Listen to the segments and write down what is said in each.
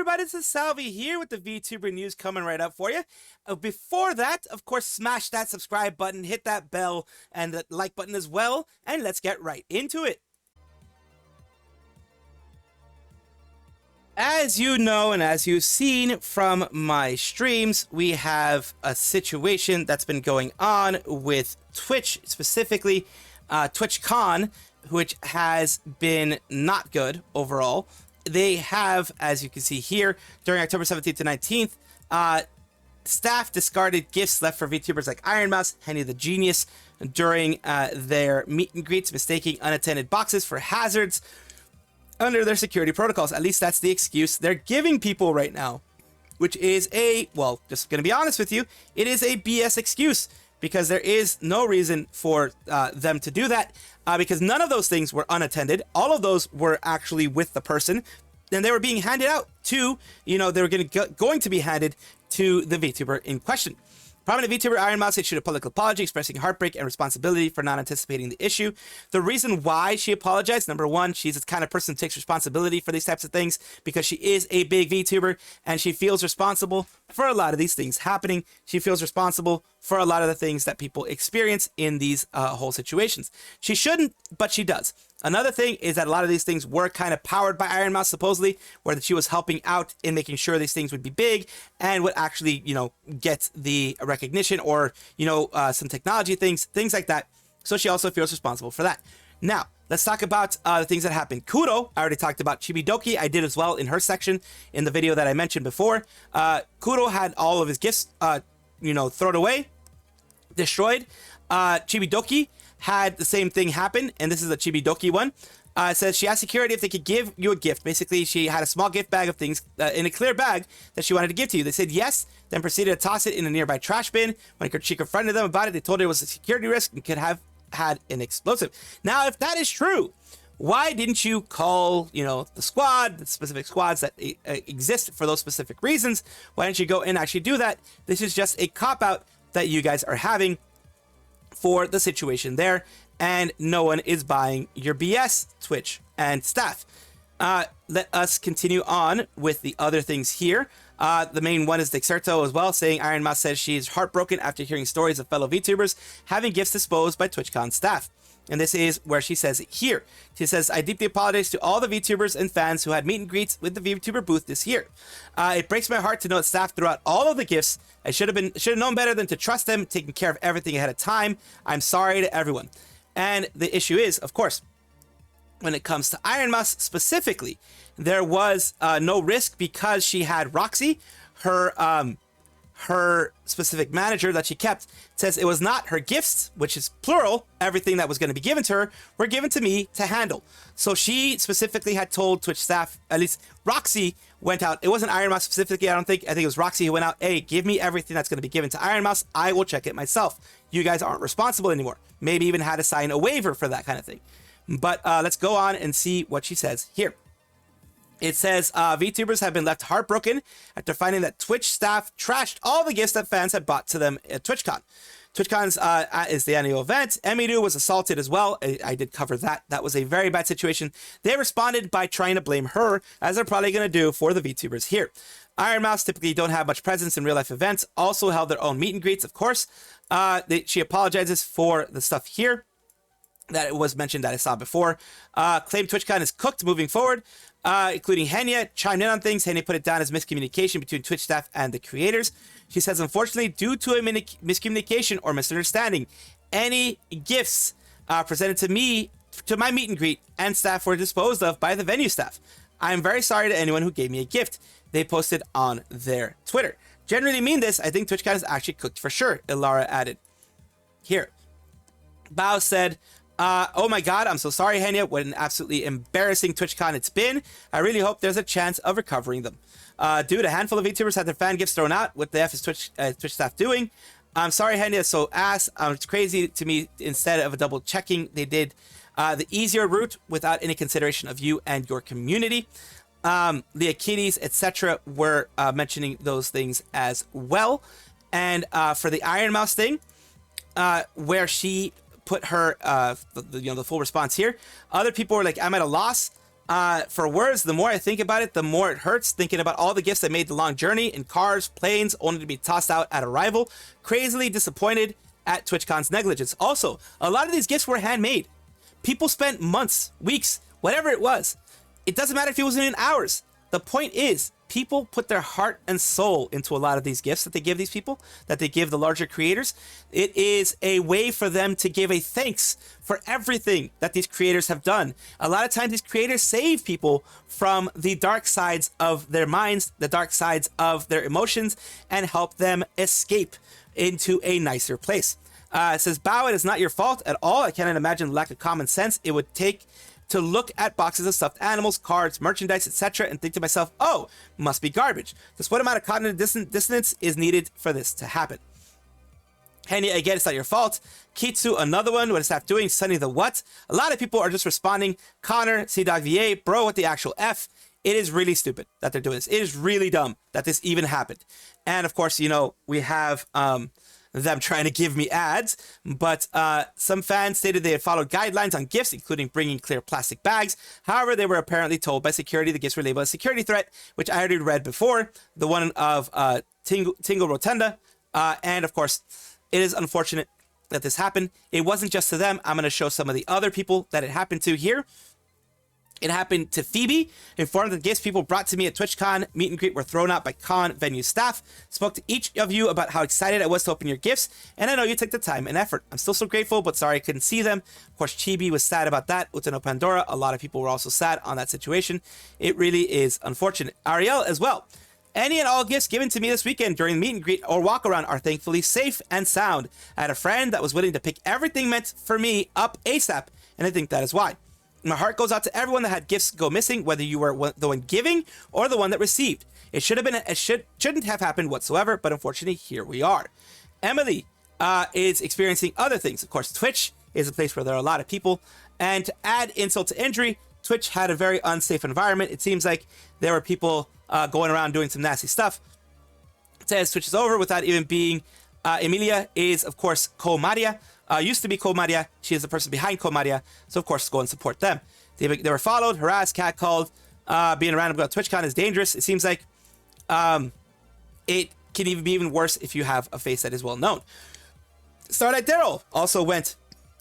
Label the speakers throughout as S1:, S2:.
S1: everybody? This is Salvi here with the VTuber news coming right up for you. Before that, of course, smash that subscribe button, hit that bell, and the like button as well, and let's get right into it. As you know, and as you've seen from my streams, we have a situation that's been going on with Twitch, specifically Twitchcon, which has been not good overall. They have, as you can see here, during October 17th to 19th, staff discarded gifts left for VTubers like ironmouse, Henya the Genius, during their meet and greets, mistaking unattended boxes for hazards under their security protocols. At least that's the excuse they're giving people right now, which is well, just gonna be honest with you, it is a BS excuse, because there is no reason for them to do that, because none of those things were unattended. All of those were actually with the person, and they were being handed out to, they were going to be handed to the VTuber in question. Prominent VTuber ironmouse issued a public apology expressing heartbreak and responsibility for not anticipating the issue. The reason why she apologized, number one, she's the kind of person who takes responsibility for these types of things because she is a big VTuber and she feels responsible for a lot of these things happening. She feels responsible for a lot of the things that people experience in these whole situations. She shouldn't, but she does. Another thing is that a lot of these things were kind of powered by ironmouse, supposedly, where she was helping out in making sure these things would be big and would actually, get the recognition or, some technology things like that. So she also feels responsible for that. Now, let's talk about the things that happened. Kuro, I already talked about. Chibidoki, I did as well in her section in the video that I mentioned before. Kuro had all of his gifts, thrown away, destroyed. Chibidoki had the same thing happen, and this is the Chibidoki one. It says she asked security if they could give you a gift. Basically, she had a small gift bag of things in a clear bag that she wanted to give to you. They said yes, then proceeded to toss it in a nearby trash bin. When she confronted them about it, they told her it was a security risk and could have had an explosive. Now, if that is true, why didn't you call, the squad, the specific squads that exist for those specific reasons? Why didn't you go and actually do that? This is just a cop-out that you guys are having for the situation there, and no one is buying your BS, Twitch and staff. Let us continue on with the other things here. The main one is Dexerto as well, saying ironmouse says she is heartbroken after hearing stories of fellow VTubers having gifts disposed by TwitchCon staff. And this is where she says it here. She says, I deeply apologize to all the VTubers and fans who had meet and greets with the VTuber booth this year. It breaks my heart to know that staff threw out all of the gifts. I should have known better than to trust them, taking care of everything ahead of time. I'm sorry to everyone. And the issue is, of course, when it comes to ironmouse specifically, there was no risk because she had Roxy, her specific manager that she kept. Says it was not her gifts, which is plural, everything that was going to be given to her, were given to me to handle. So she specifically had told Twitch staff, at least Roxy went out. It wasn't ironmouse specifically, I think it was Roxy who went out, hey, give me everything that's going to be given to ironmouse. I will check it myself. You guys aren't responsible anymore. Maybe even had to sign a waiver for that kind of thing. But let's go on and see what she says here. It says, VTubers have been left heartbroken after finding that Twitch staff trashed all the gifts that fans had bought to them at TwitchCon. TwitchCon's is the annual event. Emiru was assaulted as well. I did cover that. That was a very bad situation. They responded by trying to blame her, as they're probably going to do for the VTubers here. Ironmouse typically don't have much presence in real-life events. Also held their own meet and greets, of course. She apologizes for the stuff here that it was mentioned that I saw before. Claimed TwitchCon is cooked moving forward, including Henya chimed in on things. Henya put it down as miscommunication between Twitch staff and the creators. She says, unfortunately, due to a miscommunication or misunderstanding, any gifts presented to me, to my meet and greet and staff were disposed of by the venue staff. I am very sorry to anyone who gave me a gift. They posted on their Twitter. Generally mean this, I think TwitchCon is actually cooked for sure, Ilara added. Here. Bao said, oh my god, I'm so sorry, Henya. What an absolutely embarrassing TwitchCon it's been. I really hope there's a chance of recovering them. Dude, a handful of VTubers had their fan gifts thrown out. What the F is Twitch staff doing? I'm sorry, Henya, so ass. It's crazy to me. Instead of a double checking, they did the easier route without any consideration of you and your community. The Akitis, etc. were mentioning those things as well. And for the ironmouse thing, where she put her, the full response here. Other people were like, I'm at a loss. For words, the more I think about it, the more it hurts, thinking about all the gifts I made the long journey in cars, planes, only to be tossed out at arrival. Crazily disappointed at TwitchCon's negligence. Also, a lot of these gifts were handmade. People spent months, weeks, whatever it was. It doesn't matter if it was in hours. The point is, people put their heart and soul into a lot of these gifts that they give these people, that they give the larger creators. It is a way for them to give a thanks for everything that these creators have done. A lot of times these creators save people from the dark sides of their minds, the dark sides of their emotions, and help them escape into a nicer place. It says, Bao, it is not your fault at all. I cannot imagine the lack of common sense it would take to look at boxes of stuffed animals, cards, merchandise, etc., and think to myself, oh, must be garbage. Just what amount of cognitive dissonance is needed for this to happen? Henya, again, it's not your fault. Kitsu, another one. What is that doing? Sunny the what? A lot of people are just responding. Connor, C-Dog VA, bro, what the actual F? It is really stupid that they're doing this. It is really dumb that this even happened. And of course, you know, we have them trying to give me ads, but some fans stated they had followed guidelines on gifts, including bringing clear plastic bags. However, they were apparently told by security the gifts were labeled as security threat, which I already read before, the one of Tingle Rotunda. And of course, it is unfortunate that this happened. It wasn't just to them. I'm going to show some of the other people that it happened to here. It happened to Phoebe, informed that gifts people brought to me at TwitchCon meet and greet were thrown out by con venue staff. Spoke to each of you about how excited I was to open your gifts, and I know you took the time and effort. I'm still so grateful, but sorry I couldn't see them. Of course, Chibi was sad about that. Utano Pandora, a lot of people were also sad on that situation. It really is unfortunate. Arielle as well. Any and all gifts given to me this weekend during the meet and greet or walk around are thankfully safe and sound. I had a friend that was willing to pick everything meant for me up ASAP, and I think that is why. My heart goes out to everyone that had gifts go missing, whether you were the one giving or the one that received. It should have been, shouldn't have happened whatsoever, but unfortunately, here we are. Emily is experiencing other things. Of course, Twitch is a place where there are a lot of people, and to add insult to injury, Twitch had a very unsafe environment. It seems like there were people going around doing some nasty stuff. It says Twitch is over without even being. Emilia is, of course, Kou Mariya. Used to be Kou Mariya. She is the person behind Kou Mariya. So, of course, go and support them. They were followed, harassed, catcalled. Being a random girl at TwitchCon is dangerous. It seems like it can even be even worse if you have a face that is well known. Starlight Daryl also went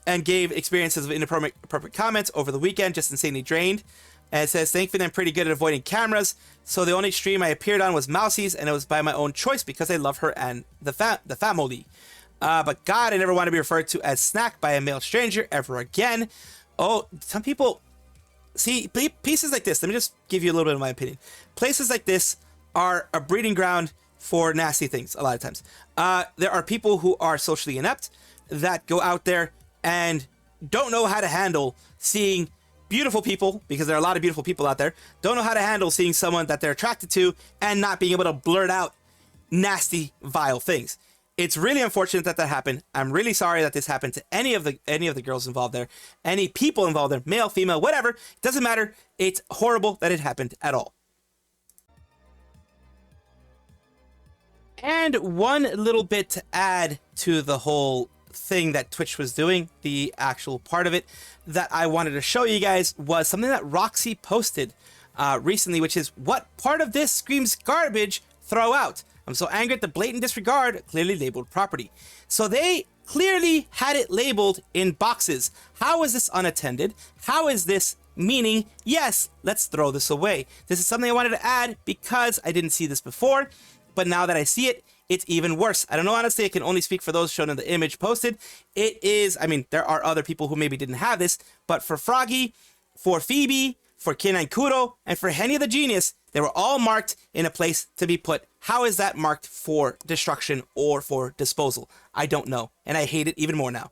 S1: and gave experiences of inappropriate comments over the weekend, just insanely drained. And it says, thankfully, I'm pretty good at avoiding cameras. So the only stream I appeared on was Mousie's, and it was by my own choice because I love her and the family. But God, I never want to be referred to as snack by a male stranger ever again. Oh, some people see pieces like this. Let me just give you a little bit of my opinion. Places like this are a breeding ground for nasty things a lot of times. There are people who are socially inept that go out there and don't know how to handle seeing beautiful people, because there are a lot of beautiful people out there, don't know how to handle seeing someone that they're attracted to and not being able to blurt out nasty, vile things. It's really unfortunate that that happened. I'm really sorry that this happened to any of the girls involved there, any people involved there, male, female, whatever. It doesn't matter. It's horrible that it happened at all. And one little bit to add to the whole thing that Twitch was doing, the actual part of it that I wanted to show you guys was something that Roxy posted recently, which is, what part of this screams garbage? Throw out. I'm so angry at the blatant disregard, clearly labeled property. So they clearly had it labeled in boxes. How is this unattended? How is this meaning, yes, let's throw this away? This is something I wanted to add because I didn't see this before, but now that I see it, it's even worse. I don't know, honestly, I can only speak for those shown in the image posted. It is, I mean, there are other people who maybe didn't have this, but for Froggy, for Phoebe, for Kinai Kuro, and for Henya the Genius, they were all marked in a place to be put. How is that marked for destruction or for disposal? I don't know, and I hate it even more now.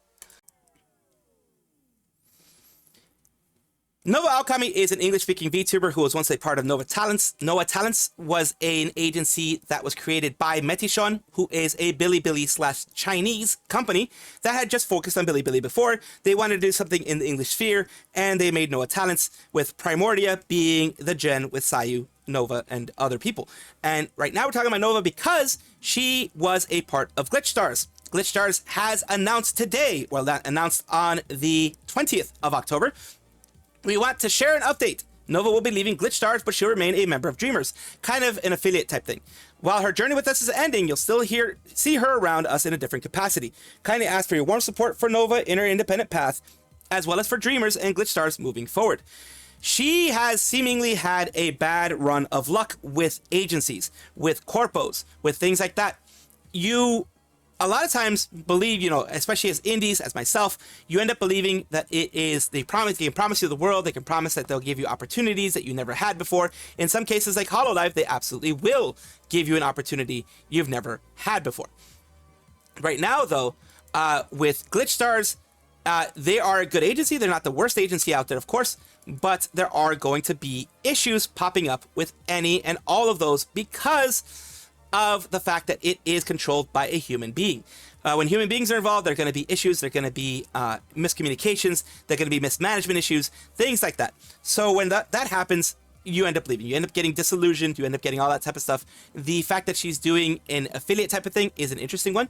S1: Nova Aokami is an English-speaking VTuber who was once a part of Nova Talents. Nova Talents was an agency that was created by Metishon, who is a Bilibili/Chinese company that had just focused on Bilibili before. They wanted to do something in the English sphere, and they made Nova Talents, with Primordia being the gen with Sayu, Nova, and other people. And right now we're talking about Nova because she was a part of Glitchstars. Glitchstars has announced today, well, that announced on the 20th of October, we want to share an update Nova will be leaving Glitchstars, but she'll remain a member of Dreamers, kind of an affiliate type thing. While her journey with us is ending, you'll still see her around us in a different capacity. Kindly ask for your warm support for Nova in her independent path, as well as for Dreamers and Glitchstars moving forward. She has seemingly had a bad run of luck with agencies, with corpos, with things like that. You a lot of times believe, especially as indies, as myself, you end up believing that it is, they can promise you the world, they can promise that they'll give you opportunities that you never had before. In some cases like Hololive, they absolutely will give you an opportunity you've never had before. Right now though, with Glitchstars, they are a good agency. They're not the worst agency out there, of course, but there are going to be issues popping up with any and all of those because of the fact that it is controlled by a human being. When human beings are involved, there are going to be issues, there are going to be miscommunications, there are going to be mismanagement issues, things like that. So when that happens, you end up leaving. You end up getting disillusioned, you end up getting all that type of stuff. The fact that she's doing an affiliate type of thing is an interesting one.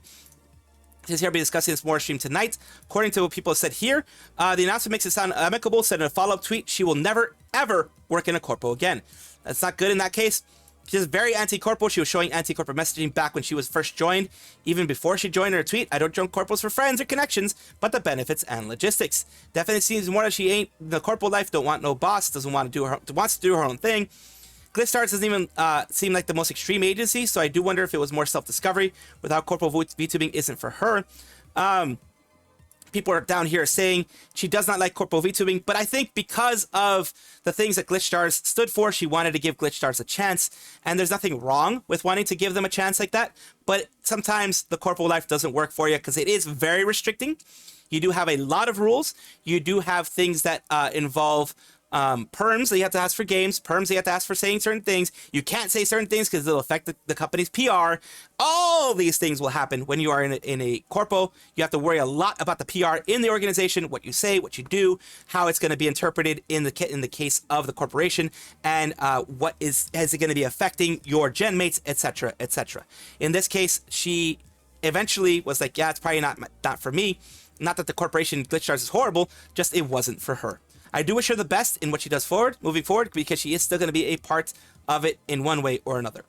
S1: Since here, I'll be discussing this more stream tonight. According to what people have said here, the announcement makes it sound amicable, said in a follow-up tweet, she will never, ever work in a corpo again. That's not good in that case. She's very anti-corpo. She was showing anti-corporate messaging back when she was first joined. Even before she joined her tweet, I don't join corpos for friends or connections, but the benefits and logistics. Definitely seems more that she ain't the corpo life, don't want no boss, doesn't want to do wants to do her own thing. Glitchstars doesn't even seem like the most extreme agency, so I do wonder if it was more self-discovery with how corpo VTubing isn't for her. People are down here saying she does not like corpo VTubing, but I think because of the things that Glitchstars stood for, she wanted to give Glitchstars a chance, and there's nothing wrong with wanting to give them a chance like that, but sometimes the corpo life doesn't work for you because it is very restricting. You do have a lot of rules. You do have things that involve perms that you have to ask for games, perms that you have to ask for saying certain things. You can't say certain things because it'll affect the company's PR. All these things will happen when you are in a corpo. You have to worry a lot about the PR in the organization, what you say, what you do, how it's going to be interpreted in the case of the corporation, and is it going to be affecting your gen mates, etc., etc. In this case, she eventually was like, yeah, it's probably not for me. Not that the corporation Glitchstars is horrible, just it wasn't for her. I do wish her the best in what she does moving forward, because she is still going to be a part of it in one way or another.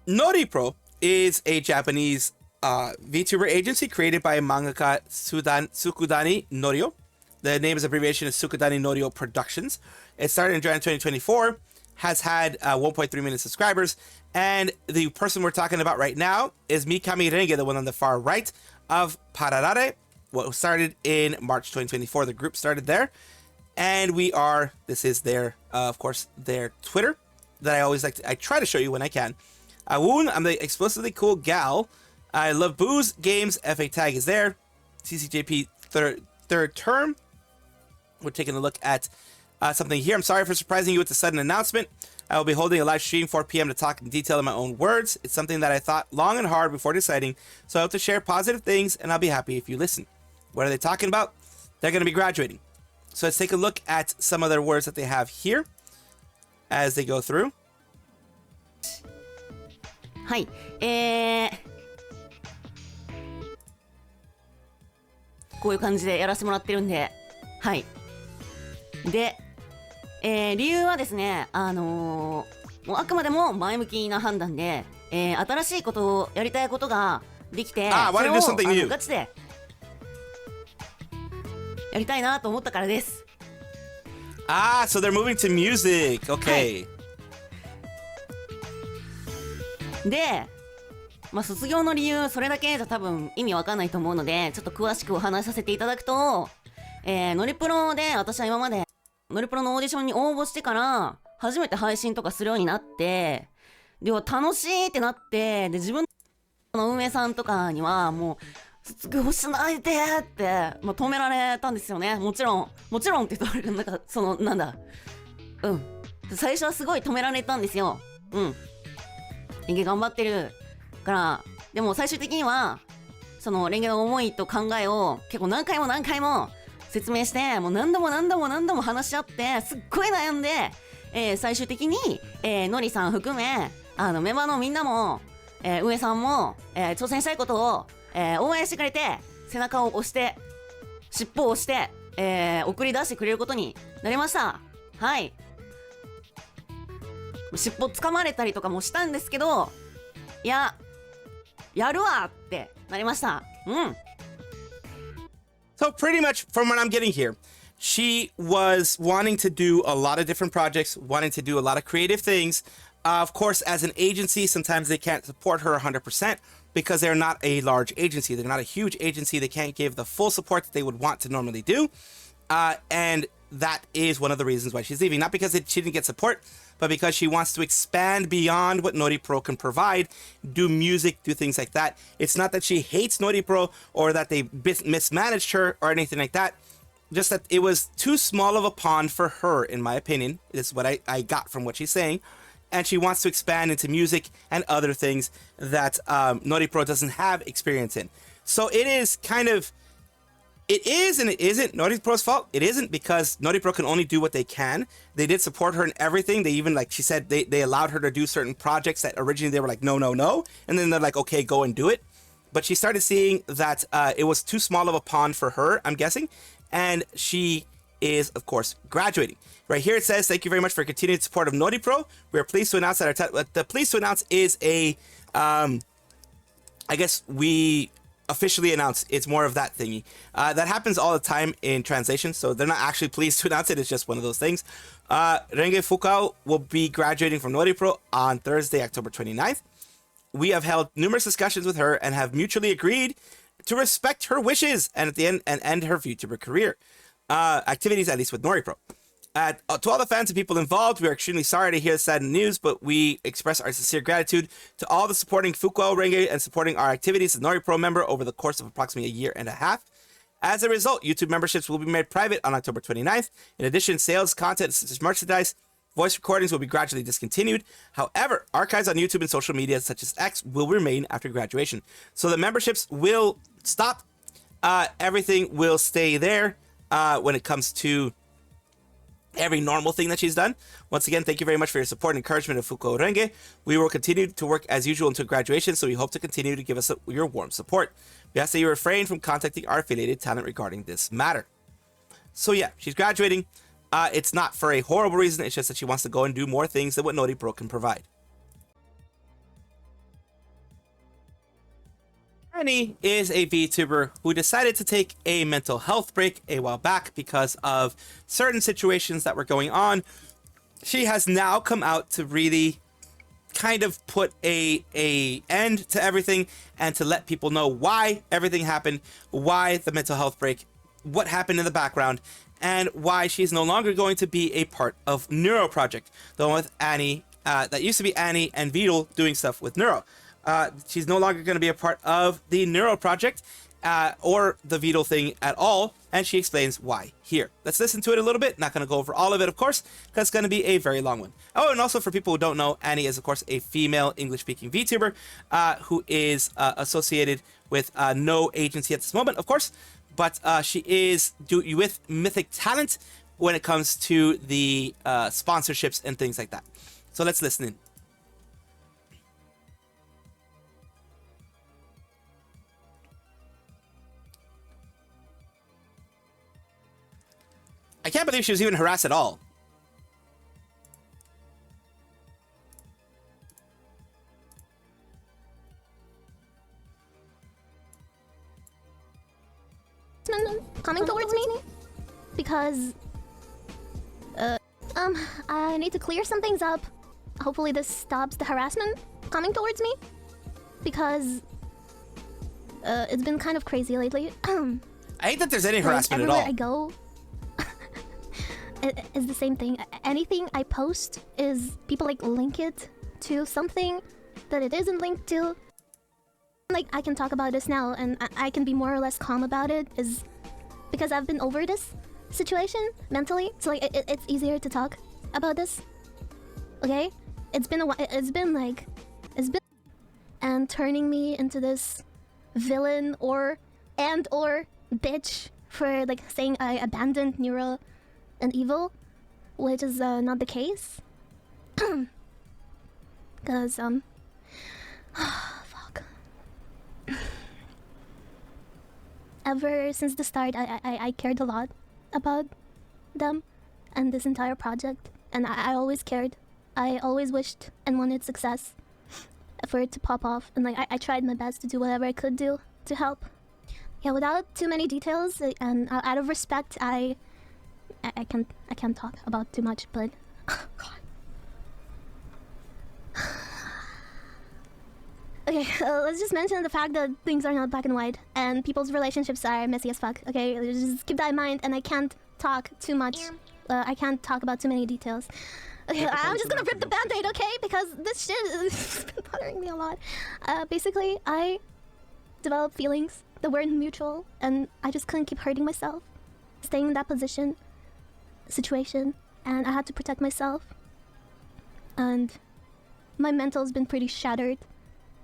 S1: Noripro is a Japanese VTuber agency created by mangaka Sukudani Norio. The name is abbreviation of Sukudani Norio Productions. It started in January 2024, has had 1.3 million subscribers, and the person we're talking about right now is Mikami Renge, the one on the far right, of Pararare. What started in March 2024, the group started there, and this is their, of course, their Twitter that I try to show you when I can. Woon, I'm the explicitly cool gal. I love booze, games, FA tag is there. CCJP third term. We're taking a look at something here. I'm sorry for surprising you with the sudden announcement. I will be holding a live stream 4 p.m. to talk in detail in my own words. It's something that I thought long and hard before deciding, so I hope to share positive things, and I'll be happy if you listen. What are they talking about? They're going to be graduating. So let's take a look at some of their words that they have here as they go through.
S2: はい、こういう感じでやらせてもらってるんで、はい。で、理由はですね、もうあくまでも前向きな判断で、新しいことをやりたいことができて、それをガチでやりたいなと思ったからです。
S1: So they're moving to music. Okay.
S2: はい、で、卒業の理由それだけじゃ多分意味わかんないと思うので、ちょっと詳しくお話しさせていただくと、ノリプロで私は今までノリプロのオーディションに応募してから初めて配信とかするようになって、でも楽しいってなって、で自分の運営さんとかにはもう卒業しないでって、止められたんですよね。もちろんって言ったらなんか最初はすごい止められたんですよ。レンゲ頑張ってるから。でも最終的にはそのレンゲの思いと考えを結構何回も説明して、もう何度も話し合って、すっごい悩んで、最終的に、ノリさん含めメンバーのみんなも、運営さんも、挑戦したいことを、応援してくれて、背中を押して尻尾を押して送り出してくれることになりました。はい。尻尾掴まれたりとかもしたんですけど、いや、やるわってなりました。うん。
S1: So pretty much from what I'm getting here, she was wanting to do a lot of different projects, wanting to do a lot of creative things. Of course, as an agency, sometimes they can't support her 100% because they're not a large agency. They're not a huge agency. They can't give the full support that they would want to normally do. And that is one of the reasons why she's leaving. Not because she didn't get support, but because she wants to expand beyond what Noripro can provide, do music, do things like that. It's not that she hates Noripro or that they mismanaged her or anything like that. Just that it was too small of a pond for her, in my opinion. This is what I got from what she's saying. And she wants to expand into music and other things that Noripro doesn't have experience in. So it is kind of, it is and it isn't Noripro's fault. It isn't, because Noripro can only do what they can. They did support her in everything. They even, like she said, they allowed her to do certain projects that originally they were like, no, no, no. And then they're like, okay, go and do it. But she started seeing that it was too small of a pond for her, I'm guessing. And she is, of course, graduating. Right here it says, thank you very much for continued support of Noripro. We are pleased to announce that what the pleased to announce is a, I guess we officially announced. It's more of that thingy. That happens all the time in translation, so they're not actually pleased to announce it. It's just one of those things. Renge Fukao will be graduating from Noripro on Thursday, October 29th. We have held numerous discussions with her and have mutually agreed to respect her wishes and at the end and end her Vtuber career. Activities, at least with Noripro. To all the fans and people involved, we are extremely sorry to hear the sad news, but we express our sincere gratitude to all the supporting Fukao Renge and supporting our activities as Noripro member over the course of approximately a year and a half. As a result, YouTube memberships will be made private on October 29th. In addition, sales, content, such as merchandise, voice recordings will be gradually discontinued. However, archives on YouTube and social media such as X will remain after graduation. So the memberships will stop. Everything will stay there when it comes to every normal thing that she's done. Once again, thank you very much for your support and encouragement of Fukao Renge. We will continue to work as usual until graduation, so we hope to continue to give us your warm support. We ask that you refrain from contacting our affiliated talent regarding this matter. So yeah, she's graduating. It's not for a horrible reason. It's just that she wants to go and do more things than what Noripro can provide. Anny is a VTuber who decided to take a mental health break a while back because of certain situations that were going on. She has now come out to really kind of put a end to everything and to let people know why everything happened, why the mental health break, what happened in the background, and why she's no longer going to be a part of Neuro project, the one with Anny, that used to be Anny and Vidal doing stuff with Neuro. She's no longer going to be a part of the Neuro project or the Vidal thing at all, and she explains why here. Let's listen to it a little bit. Not going to go over all of it, of course, because it's going to be a very long one. Oh, and also for people who don't know, Anny is, of course, a female English-speaking VTuber who is associated with no agency at this moment, of course, but she is with Mythic Talent when it comes to the sponsorships and things like that. So let's listen in. I can't believe she was even harassed at all.
S3: Coming towards me because I need to clear some things up. Hopefully this stops the harassment coming towards me because it's been kind of crazy lately.
S1: I hate that there's any harassment at all.
S3: Everywhere I go, it's the same thing. Anything I post is people like link it to something that it isn't linked to. Like I can talk about this now and I can be more or less calm about it is because I've been over this situation mentally. So like it's easier to talk about this. Okay? It's been a while. It's been and turning me into this villain or bitch for like saying I abandoned Neuro and evil, which is not the case. Cause fuck. Ever since the start, I cared a lot about them and this entire project, and I always cared. I always wished and wanted success for it to pop off, and like I tried my best to do whatever I could do to help. Yeah, without too many details and out of respect, I can't talk about too much, but God. Okay, let's just mention the fact that things are not black and white, and people's relationships are messy as fuck. Okay, just keep that in mind, and I can't talk too much. I can't talk about too many details. Okay, I'm just gonna rip the band-aid, okay? Because this shit has been bothering me a lot. Basically, I developed feelings that weren't mutual, and I just couldn't keep hurting myself, staying in that situation, and I had to protect myself. And my mental's been pretty shattered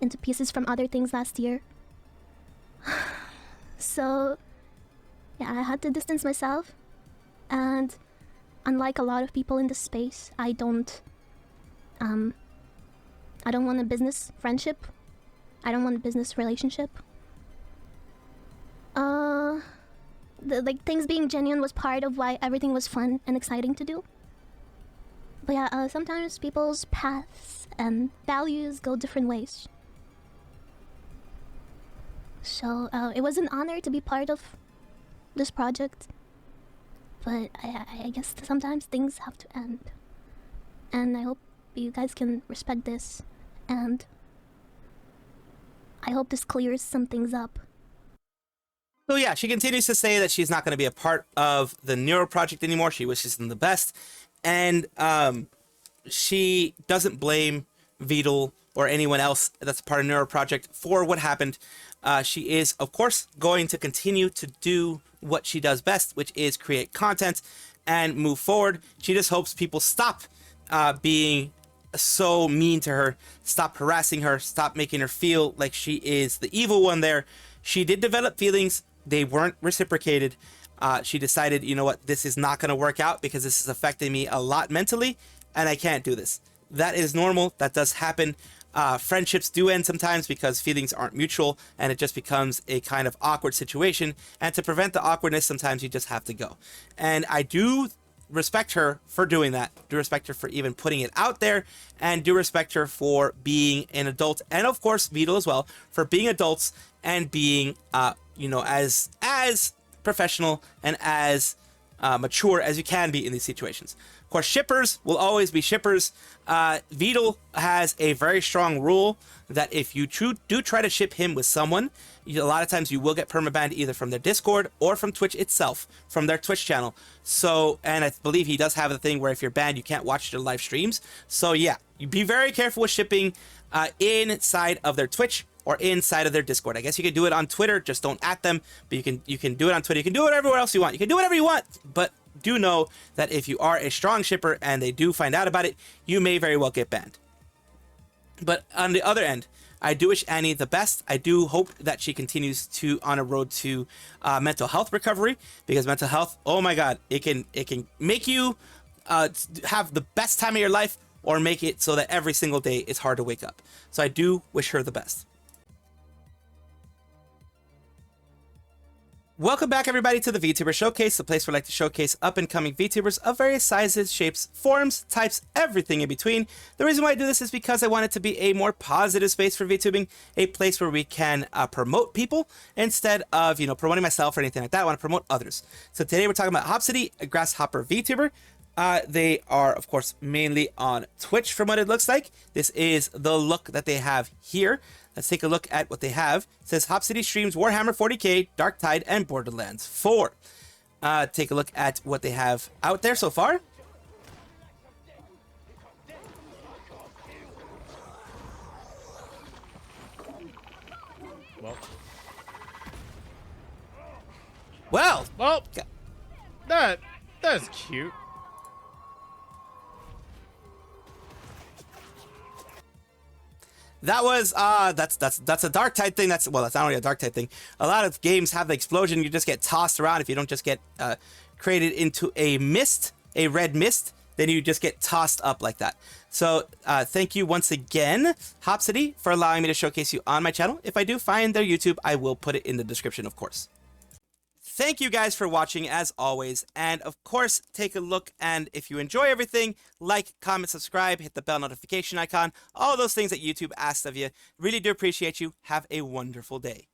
S3: into pieces from other things last year. So, yeah, I had to distance myself, and unlike a lot of people in this space, I don't want a business friendship. I don't want a business relationship. Like things being genuine was part of why everything was fun and exciting to do. But yeah, sometimes people's paths and values go different ways. So it was an honor to be part of this project. But I guess sometimes things have to end. And I hope you guys can respect this. And I hope this clears some things up.
S1: So yeah, she continues to say that she's not going to be a part of the Neuro project anymore. She wishes them the best. And she doesn't blame Vtuber or anyone else that's a part of Neuro project for what happened. She is, of course, going to continue to do what she does best, which is create content and move forward. She just hopes people stop being so mean to her, stop harassing her, stop making her feel like she is the evil one there. She did develop feelings. They weren't reciprocated. She decided, you know what, this is not going to work out because this is affecting me a lot mentally, and I can't do this. That is normal. That does happen. Friendships do end sometimes because feelings aren't mutual, and it just becomes a kind of awkward situation. And to prevent the awkwardness, sometimes you just have to go. And I do respect her for doing that. Do respect her for even putting it out there, and do respect her for being an adult, and of course Vtuber as well, for being adults and being as professional and as mature as you can be in these situations. Of course, shippers will always be shippers. Vtuber has a very strong rule that if you do try to ship him with someone, a lot of times you will get permabanned either from their Discord or from Twitch itself, from their Twitch channel. So, and I believe he does have the thing where if you're banned, you can't watch their live streams. So yeah, you be very careful with shipping inside of their Twitch or inside of their Discord. I guess you can do it on Twitter, just don't at them, but you can do it on Twitter. You can do it everywhere else you want. You can do whatever you want, but do know that if you are a strong shipper and they do find out about it, you may very well get banned. But on the other end, I do wish Annie the best. I do hope that she continues on a road to mental health recovery, because mental health, oh my God, it can make you have the best time of your life, or make it so that every single day is hard to wake up. So I do wish her the best. Welcome back, everybody, to the VTuber Showcase, the place where I like to showcase up-and-coming VTubers of various sizes, shapes, forms, types, everything in between. The reason why I do this is because I want it to be a more positive space for VTubing, a place where we can promote people instead of, promoting myself or anything like that. I want to promote others. So today we're talking about Hopsity, a grasshopper VTuber. They are, of course, mainly on Twitch from what it looks like. This is the look that they have here. Let's take a look at what they have. It says Hopsity streams Warhammer 40k, Dark Tide, and Borderlands 4. Take a look at what they have out there so far. Well,
S4: that's cute.
S1: That was that's a dark tide thing. That's not only a dark tide thing. A lot of games have the explosion. You just get tossed around. If you don't just get created into a mist, a red mist, then you just get tossed up like that. So thank you once again, Hopsity, for allowing me to showcase you on my channel. If I do find their YouTube, I will put it in the description, of course. Thank you guys for watching as always, and of course take a look, and if you enjoy everything, like, comment, subscribe, hit the bell notification icon, all those things that YouTube asks of you. Really do appreciate you. Have a wonderful day.